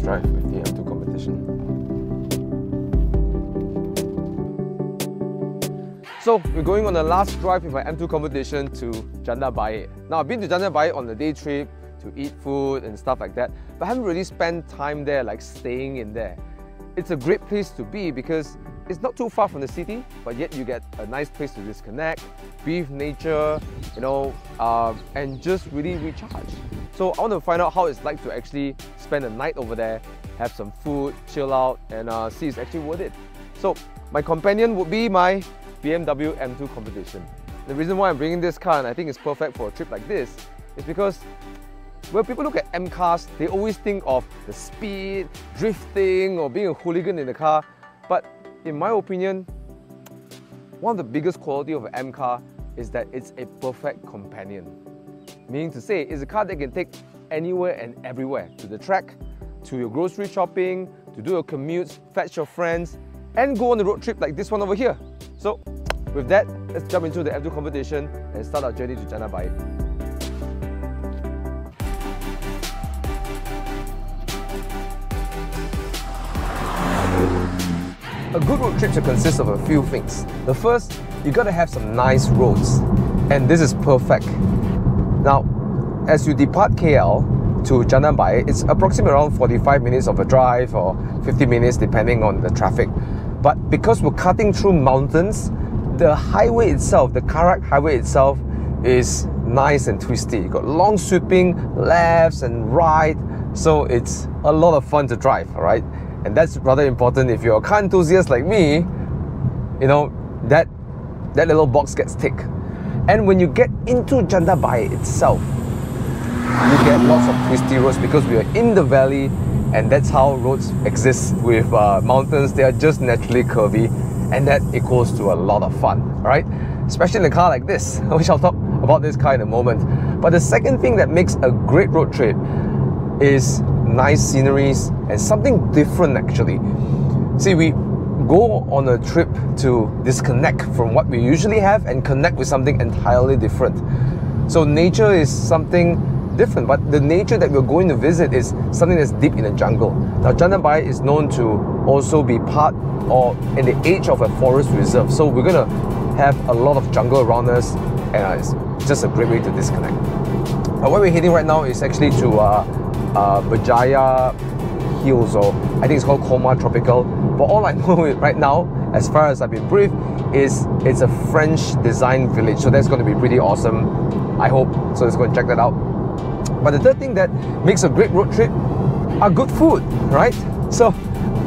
drive with the M2 competition. So we're going on the last drive with my M2 competition to Janda Baik. Now I've been to Janda Baik on a day trip to eat food and stuff like that, but I haven't really spent time there, like staying in there. It's a great place to be because it's not too far from the city, but yet you get a nice place to disconnect, breathe nature, you know, and just really recharge. So I want to find out how it's like to actually spend a night over there, have some food, chill out, and see it's actually worth it. So my companion would be my BMW M2 competition. The reason why I'm bringing this car, and I think it's perfect for a trip like this, is because when people look at M cars, they always think of the speed, drifting, or being a hooligan in the car. But in my opinion, one of the biggest quality of an M car is that it's a perfect companion. Meaning to say, it's a car that can take anywhere and everywhere, to the track, to your grocery shopping, to do your commutes, fetch your friends, and go on a road trip like this one over here. So with that, let's jump into the M2 competition and start our journey to Janda Baik. A good road trip should consist of a few things. The first, you gotta have some nice roads, and this is perfect. Now, as you depart KL to Janda Baik, it's approximately around 45 minutes of a drive or 50 minutes depending on the traffic. But because we're cutting through mountains, the highway itself, the Karak highway itself, is nice and twisty. You've got long sweeping lefts and right, so it's a lot of fun to drive, alright? And that's rather important if you're a car enthusiast like me. You know, that little box gets ticked. And when you get into Janda Baik itself, you get lots of twisty roads because we are in the valley, and that's how roads exist with mountains. They are just naturally curvy, and that equals to a lot of fun, alright? Especially in a car like this, which I'll talk about this car in a moment. But the second thing that makes a great road trip is nice sceneries and something different actually. See, we go on a trip to disconnect from what we usually have and connect with something entirely different. So nature is something different, but the nature that we're going to visit is something that's deep in the jungle. Now Janda Baik is known to also be part or in the edge of a forest reserve, so we're going to have a lot of jungle around us, and it's just a great way to disconnect. Where we're heading right now is actually to Berjaya Hills, or I think it's called Colmar Tropicale. But all I know right now, as far as I've been briefed, is it's a French design village, so that's going to be pretty awesome, I hope. So let's go and check that out. But the third thing that makes a great road trip are good food, right? So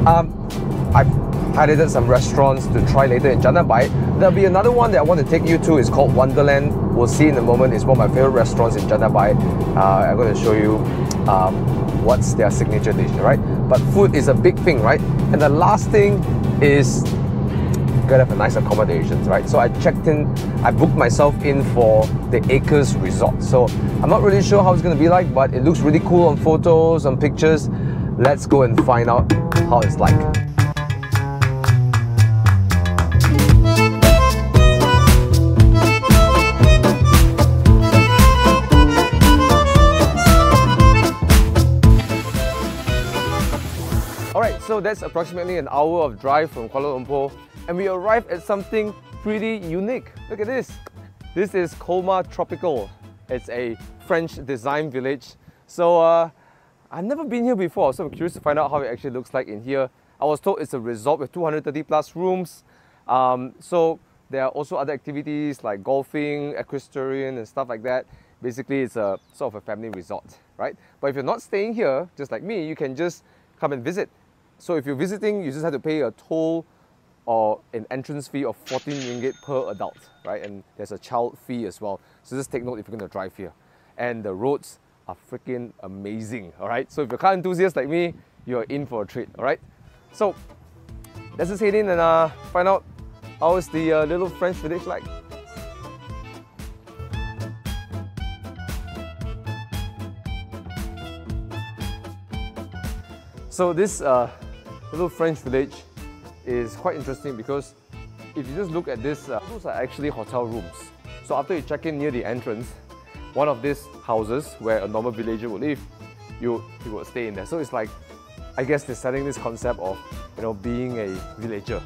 I've highlighted some restaurants to try later in Janda Baik. There'll be another one that I want to take you to. It's called Wonderland. We'll see in a moment. It's one of my favorite restaurants in Janda Baik. I'm going to show you what's their signature dish, right? But food is a big thing, right? And the last thing is you gotta have a nice accommodations, right? So I booked myself in for the Acres Resort. So I'm not really sure how it's gonna be like, but it looks really cool on photos, on pictures. Let's go and find out how it's like. Alright, so that's approximately an hour of drive from Kuala Lumpur, and we arrived at something pretty unique. Look at this. This is Colmar Tropicale. It's a French design village. So I've never been here before, so I'm curious to find out how it actually looks like in here. I was told it's a resort with 230 plus rooms. So there are also other activities like golfing, equestrian and stuff like that. Basically, it's a sort of a family resort, right? But if you're not staying here, just like me, you can just come and visit. So if you're visiting, you just have to pay a toll or an entrance fee of 14 ringgit per adult, right? And there's a child fee as well. So just take note if you're going to drive here. And the roads are freaking amazing, all right? So if you're a car enthusiast like me, you're in for a treat, all right? So let's just head in and find out how is the little French village like. So this little French village is quite interesting because if you just look at this, those are actually hotel rooms. So after you check in near the entrance, one of these houses where a normal villager would live, you will stay in there. So it's like I guess they're selling this concept of, you know, being a villager.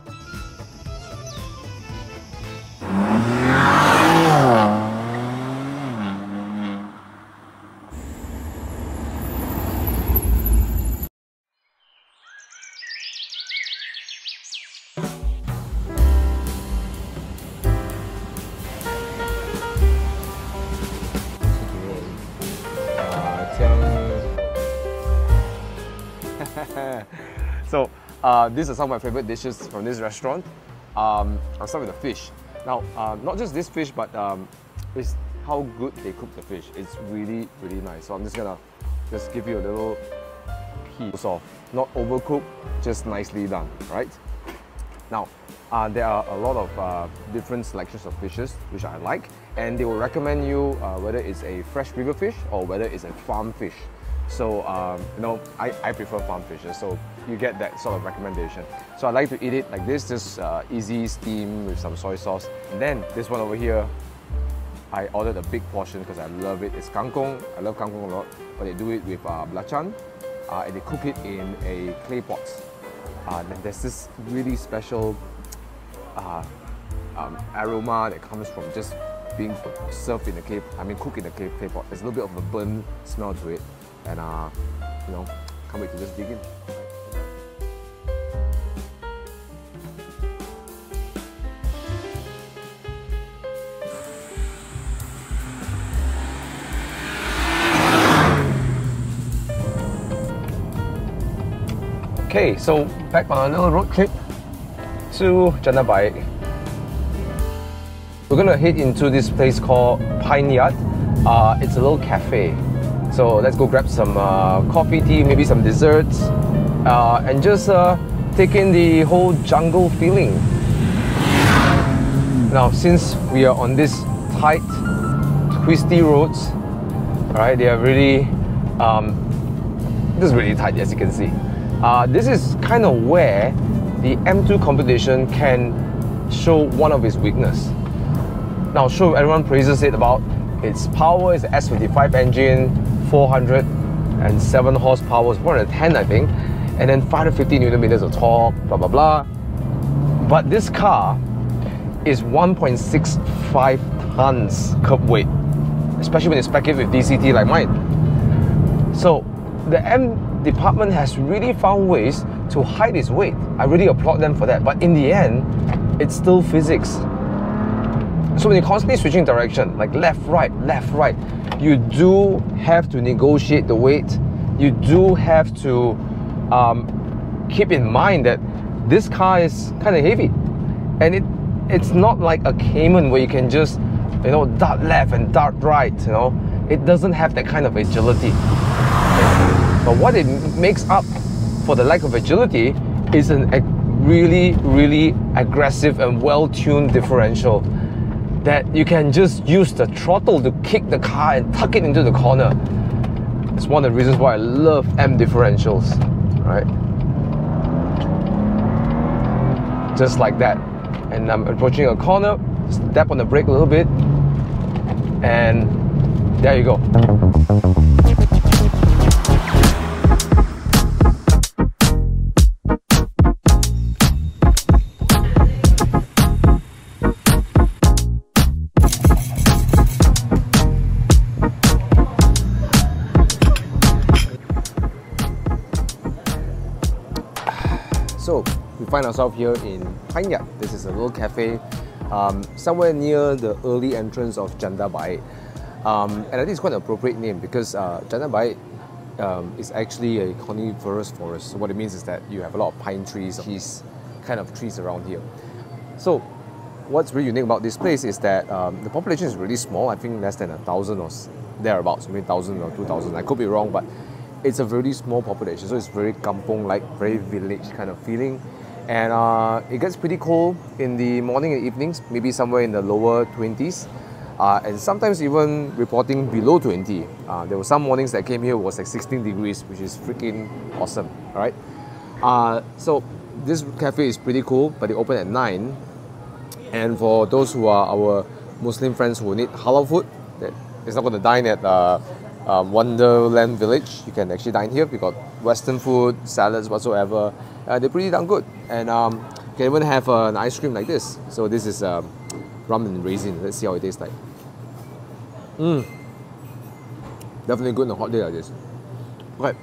So these are some of my favorite dishes from this restaurant. I'll start with the fish. Now, not just this fish, but it's how good they cook the fish. It's really, really nice. So I'm just gonna give you a little piece of, not overcooked, just nicely done, right? Now, there are a lot of different selections of fishes, which I like, and they will recommend you whether it's a fresh river fish or whether it's a farm fish. So, you know, I prefer farm fishes, so you get that sort of recommendation. So I like to eat it like this, just easy steam with some soy sauce. And then this one over here, I ordered a big portion because I love it. It's kangkung. I love kangkung a lot, but they do it with belacan, and they cook it in a claypot. Then there's this really special aroma that comes from just being served in the cooked in the claypot. There's a little bit of a burnt smell to it. And you know, can't wait to just dig in. Okay, so back on a little road trip to Janda Baik. We're gonna head into this place called Pineyard. It's a little cafe. So let's go grab some coffee, tea, maybe some desserts, and just take in the whole jungle feeling. Now, since we are on this tight, twisty roads, alright, they are really, this is really tight, as you can see. This is kind of where the M2 competition can show one of its weakness. Now, sure, everyone praises it about its power. It's the S55 engine, 407 horsepower, 410 I think, and then 550 Newton meters of torque, blah blah blah. But this car is 1.65 tons curb weight, especially when you spec it with DCT like mine. So the M department has really found ways to hide its weight. I really applaud them for that. But in the end, it's still physics. So when you're constantly switching direction, like left, right, you do have to negotiate the weight. You do have to keep in mind that this car is kind of heavy, and it's not like a Cayman where you can just, you know, dart left and dart right. You know, it doesn't have that kind of agility. But what it makes up for the lack of agility is a really, really aggressive and well-tuned differential that you can just use the throttle to kick the car and tuck it into the corner. It's one of the reasons why I love M differentials, right? Just like that. And I'm approaching a corner, step on the brake a little bit, and there you go. So we find ourselves here in Pineyard. This is a little cafe somewhere near the early entrance of Janda Baik. And I think it's quite an appropriate name because Janda Baik is actually a coniferous forest. So what it means is that you have a lot of pine trees, these kind of trees around here. So what's really unique about this place is that the population is really small. I think less than 1,000 or thereabouts, maybe 1,000 or 2,000. I could be wrong, but it's a very small population, so it's very kampong-like, very village kind of feeling. And it gets pretty cold in the morning and evenings, maybe somewhere in the lower 20s. And sometimes even reporting below 20. There were some mornings that I came here was like 16 degrees, which is freaking awesome, alright? So this cafe is pretty cool, but they open at 9. And for those who are our Muslim friends who need halal food, that is not going to dine at Wonderland Village. You can actually dine here. We got Western food, salads whatsoever. They're pretty damn good. And you can even have an ice cream like this. So this is rum and raisin. Let's see how it tastes like. Definitely good on a hot day like this. Okay.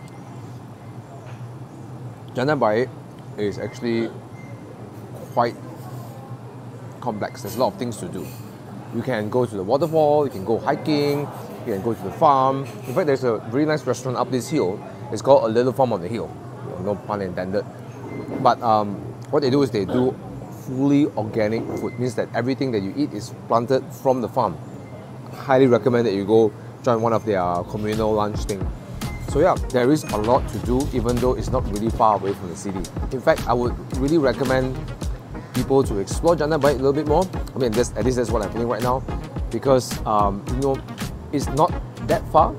Janda Baik is actually quite complex. There's a lot of things to do. You can go to the waterfall, you can go hiking, you can go to the farm. In fact, there's a really nice restaurant up this hill. It's called A Little Farm on the Hill. No pun intended. But what they do is they do fully organic food. Means that everything that you eat is planted from the farm. Highly recommend that you go join one of their communal lunch thing. So yeah, there is a lot to do even though it's not really far away from the city. In fact, I would really recommend people to explore Janda Baik a little bit more. I mean, at least that's what I'm feeling right now, because it's not that far,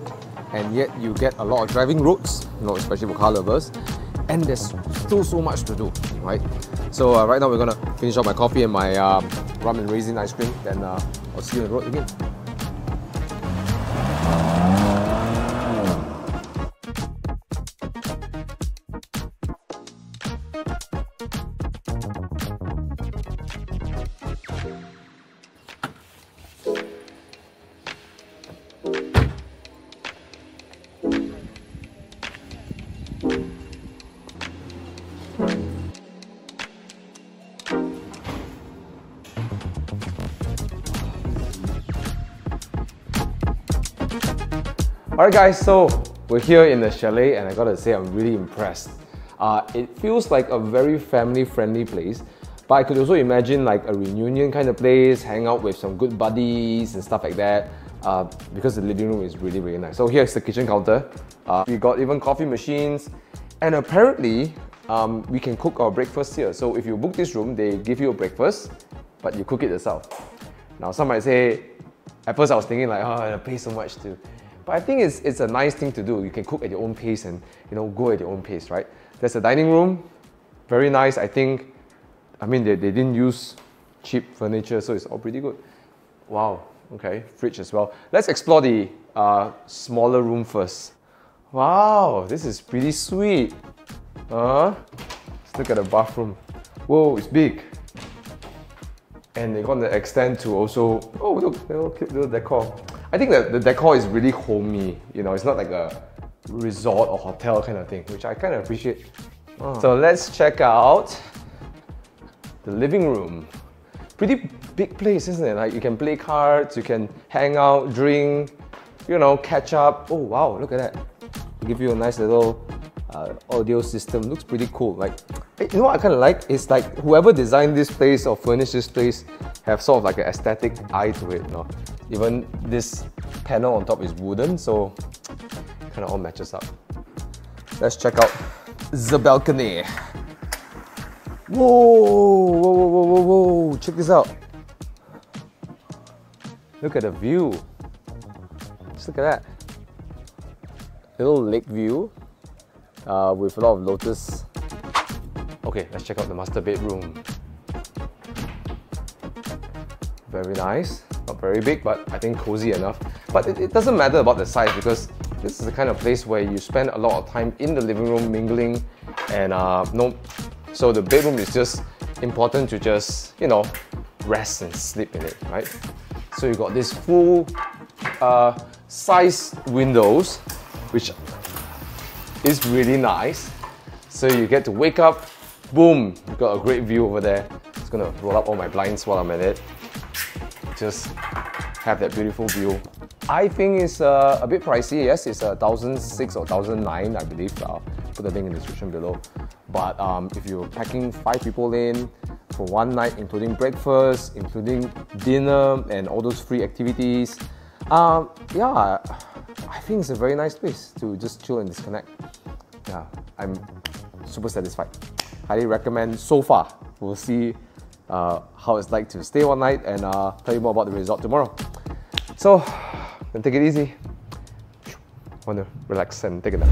and yet you get a lot of driving roads, especially for car lovers, and there's still so much to do, right? So right now we're gonna finish up my coffee and my rum and raisin ice cream. Then I'll see you on the road again. Alright guys, so we're here in the chalet and I gotta say I'm really impressed. It feels like a very family-friendly place, but I could also imagine like a reunion kind of place, hang out with some good buddies and stuff like that, because the living room is really, really nice. So here's the kitchen counter. We got even coffee machines, and apparently we can cook our breakfast here. So if you book this room, they give you a breakfast, but you cook it yourself. Now some might say, at first I was thinking like, oh, I pay so much to... But I think it's a nice thing to do. You can cook at your own pace and go at your own pace, right? There's a dining room, very nice. I mean they didn't use cheap furniture, so it's all pretty good. Wow, okay, fridge as well. Let's explore the smaller room first. Wow, this is pretty sweet. Let's look at the bathroom. Whoa, it's big. And they're gonna extend to also, oh look, little decor. I think that the decor is really homey, it's not like a resort or hotel kind of thing, which I kind of appreciate. So let's check out the living room. Pretty big place, isn't it? Like you can play cards, you can hang out, drink, catch up. Oh wow, look at that. They give you a nice little audio system. Looks pretty cool. Like, what I kind of like is like whoever designed this place or furnished this place have sort of like an aesthetic eye to it. Even this panel on top is wooden, so kind of all matches up. Let's check out the balcony. Whoa! Check this out. Look at the view. Just look at that. Little lake view with a lot of lotus. Okay, let's check out the master bedroom. Very nice. Not very big, but I think cozy enough. But it doesn't matter about the size, because this is the kind of place where you spend a lot of time in the living room mingling, and so the bedroom is just important to just rest and sleep in it, right? So you got this full size windows, which is really nice. So you get to wake up, boom, you've got a great view over there. Just gonna roll up all my blinds while I'm at it. Just have that beautiful view. I think it's a bit pricey. Yes, it's 1,600 or 1,009, I believe. I'll put the link in the description below. But if you're packing 5 people in for one night, including breakfast, including dinner, and all those free activities, yeah, I think it's a very nice place to just chill and disconnect. Yeah, I'm super satisfied. Highly recommend so far. We'll see how it's like to stay one night and tell you more about the resort tomorrow. So, then take it easy. Want to relax and take a nap.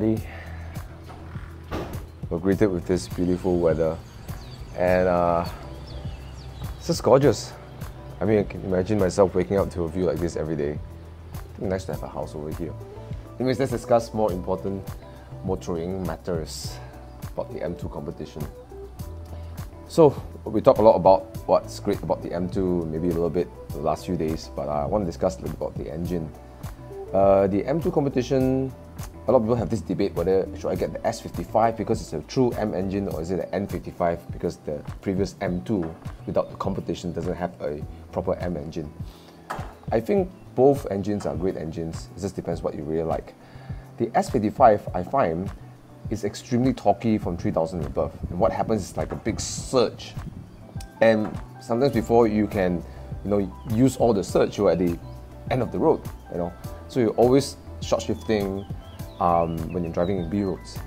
everybody. We're greeted with this beautiful weather, and it's just gorgeous. I mean, I can imagine myself waking up to a view like this every day. I think nice to have a house over here. Anyways, let's discuss more important motoring matters about the M2 competition. So, we talked a lot about what's great about the M2, maybe a little bit the last few days, but I want to discuss a little about the engine. The M2 competition, a lot of people have this debate whether should I get the S55 because it's a true M engine, or is it the N55 because the previous M2 without the competition doesn't have a proper M engine. I think both engines are great engines, it just depends what you really like. The S55, I find, is extremely torquey from 3000 and above, and what happens is like a big surge, and sometimes before you can use all the surge, you're at the end of the road, so you're always short shifting when you're driving in B roads.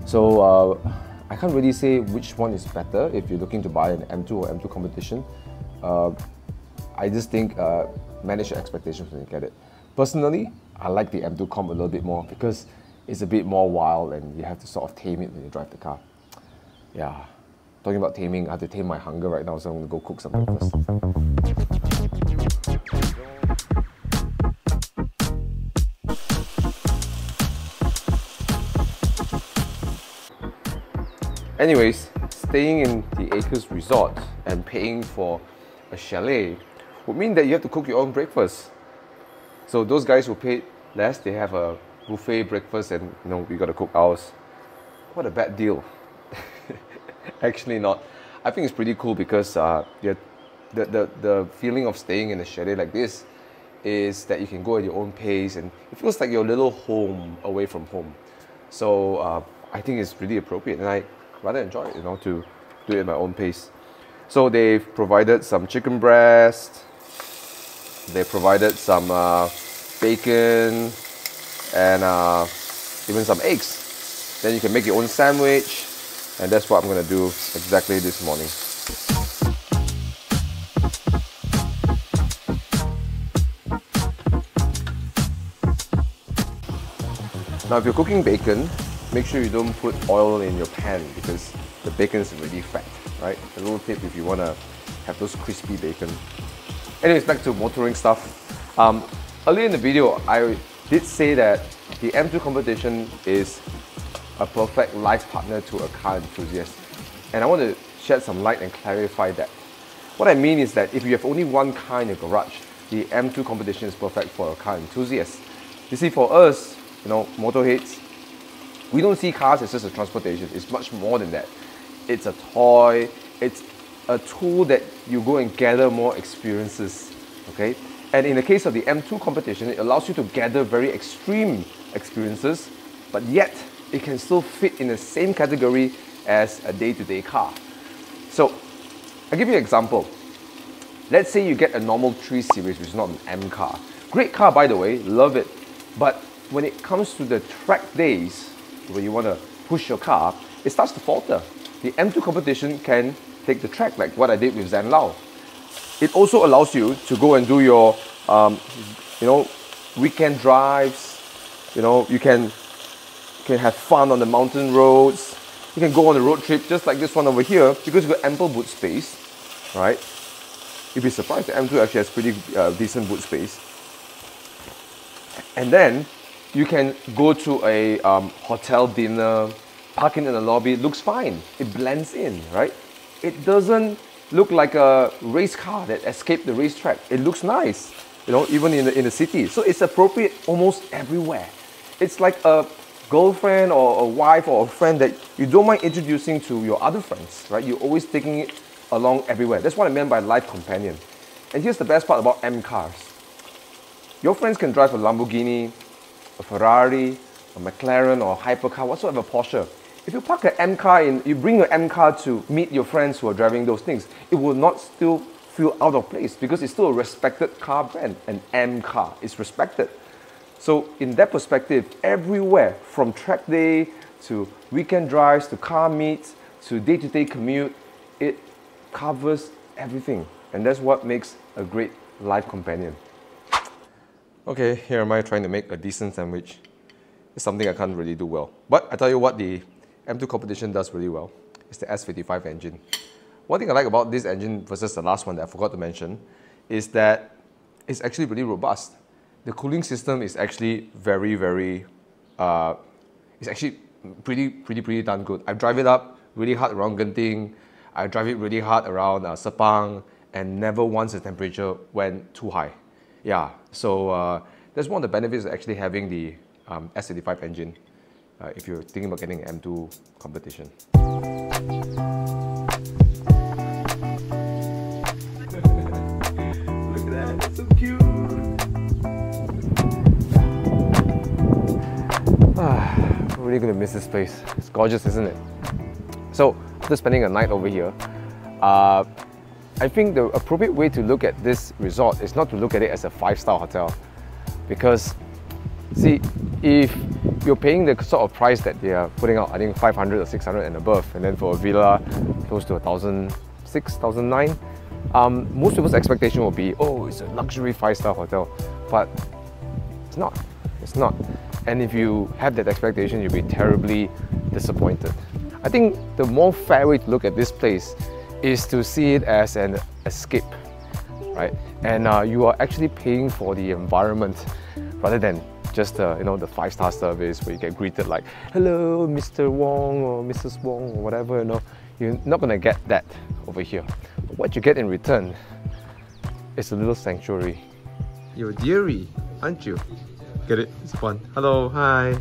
So I can't really say which one is better if you're looking to buy an M2 or M2 competition. I just think manage your expectations when you get it. Personally, I like the M2 comp a little bit more because it's a bit more wild and you have to sort of tame it when you drive the car. Yeah, talking about taming, I have to tame my hunger right now, so I'm going to go cook something first. Anyways, staying in the Acres Resort and paying for a chalet would mean that you have to cook your own breakfast. So those guys who paid less, they have a buffet breakfast, and we got to cook ours. What a bad deal. Actually not. I think it's pretty cool because the feeling of staying in a chalet like this is that you can go at your own pace, and it feels like your little home away from home. So I think it's really appropriate, and I rather enjoy it, to do it at my own pace. So they've provided some chicken breast, they provided some bacon, and even some eggs. Then you can make your own sandwich, and that's what I'm going to do exactly this morning. Now if you're cooking bacon, make sure you don't put oil in your pan because the bacon is already fat, right? A little tip if you want to have those crispy bacon. Anyways, back to motoring stuff. Earlier in the video, I did say that the M2 competition is a perfect life partner to a car enthusiast. And I want to shed some light and clarify that. What I mean is that if you have only one car in your garage, the M2 competition is perfect for a car enthusiast. You see, for us, motorheads, we don't see cars as just a transportation. It's much more than that. It's a toy, it's a tool that you go and gather more experiences, okay? And in the case of the M2 competition, it allows you to gather very extreme experiences, but yet it can still fit in the same category as a day-to-day car. So, I'll give you an example. Let's say you get a normal 3 Series, which is not an M car. Great car, by the way, love it. But when it comes to the track days, where you want to push your car, it starts to falter. The M2 competition can take the track, like what I did with Zan Lau. It also allows you to go and do your, weekend drives. You can have fun on the mountain roads. You can go on a road trip just like this one over here because you've got ample boot space, right? You'd be surprised, the M2 actually has pretty decent boot space. And then you can go to a hotel dinner, parking in the lobby. It looks fine. It blends in, right? It doesn't look like a race car that escaped the racetrack. It looks nice, even in the city. So it's appropriate almost everywhere. It's like a girlfriend or a wife or a friend that you don't mind introducing to your other friends, right? You're always taking it along everywhere. That's what I meant by life companion. And here's the best part about M cars. Your friends can drive a Lamborghini, a Ferrari, a McLaren, or a hypercar, whatsoever, Porsche. If you park an M car in, you bring your M car to meet your friends who are driving those things, it will not still feel out of place because it's still a respected car brand. An M car is respected. So in that perspective, everywhere from track day to weekend drives to car meets to day-to-day commute, it covers everything. And that's what makes a great life companion. Okay, here am I trying to make a decent sandwich. It's something I can't really do well. But I tell you what the M2 competition does really well. It's the S55 engine. One thing I like about this engine versus the last one that I forgot to mention is that it's actually really robust. The cooling system is actually it's actually pretty darn good. I drive it up really hard around Genting. I drive it really hard around Sepang, and never once the temperature went too high. Yeah, so that's one of the benefits of actually having the S85 engine if you're thinking about getting an M2 competition. Look at that, it's so cute! I'm really gonna miss this place. It's gorgeous, isn't it? So, after spending a night over here, I think the appropriate way to look at this resort is not to look at it as a 5-star hotel, because see, if you're paying the sort of price that they are putting out, I think 500 or 600 and above, and then for a villa close to 1,006, 1,009, most people's expectation will be, oh, it's a luxury 5-star hotel, but it's not. It's not. And if you have that expectation, you'll be terribly disappointed. I think the more fair way to look at this place is to see it as an escape, right? And you are actually paying for the environment rather than just the 5-star service where you get greeted like, hello, Mr. Wong or Mrs. Wong or whatever, You're not gonna get that over here. But what you get in return is a little sanctuary. You're dearie, aren't you? Get it? It's fun. Hello, hi.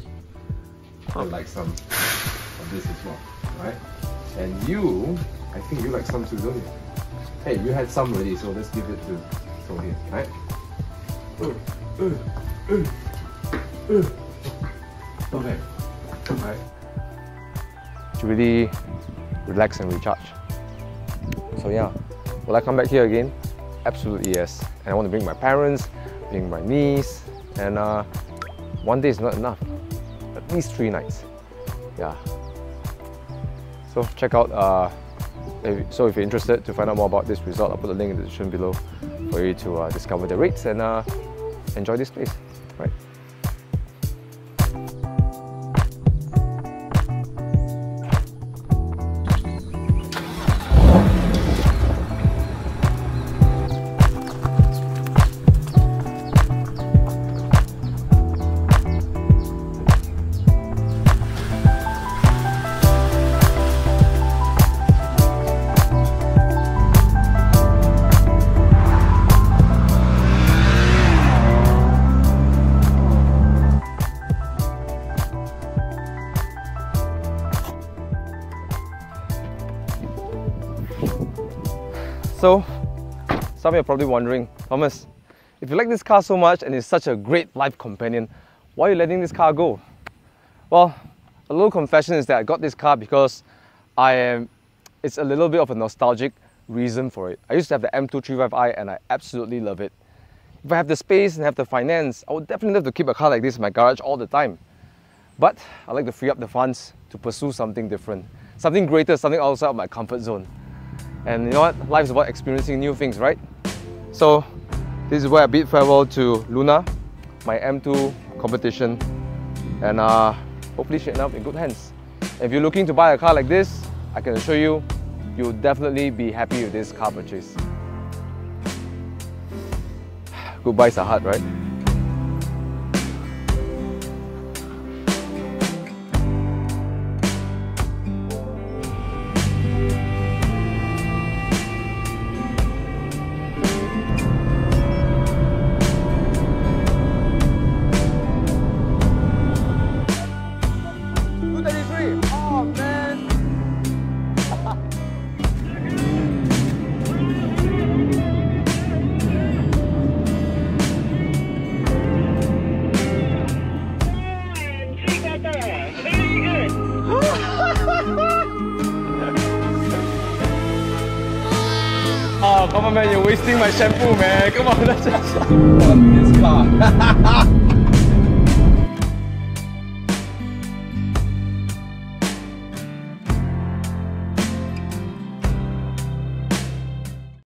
I would like some of this as well, right? And you, I think you like some too, don't you? Hey, you had some already, so let's give it to Tony, right? Okay, right. To really relax and recharge. So yeah, will I come back here again? Absolutely yes. And I want to bring my parents, bring my niece, and one day is not enough. At least 3 nights. Yeah. So check out, if you're interested to find out more about this resort, I'll put the link in the description below for you to discover the rates and enjoy this place. Right. So, some of you are probably wondering, Thomas, if you like this car so much and it's such a great life companion, why are you letting this car go? Well, a little confession is that I got this car because it's a little bit of a nostalgic reason for it. I used to have the M235i and I absolutely love it. If I have the space and have the finance, I would definitely love to keep a car like this in my garage all the time. But I like to free up the funds to pursue something different, something greater, something outside of my comfort zone. And you know what? Life is about experiencing new things, right? So this is where I bid farewell to Luna, my M2 competition, and hopefully she ends up in good hands. If you're looking to buy a car like this, I can assure you, you'll definitely be happy with this car purchase. Goodbyes are hard, right? Oh, come on man, you're wasting my shampoo man. Come on, let's just... this car.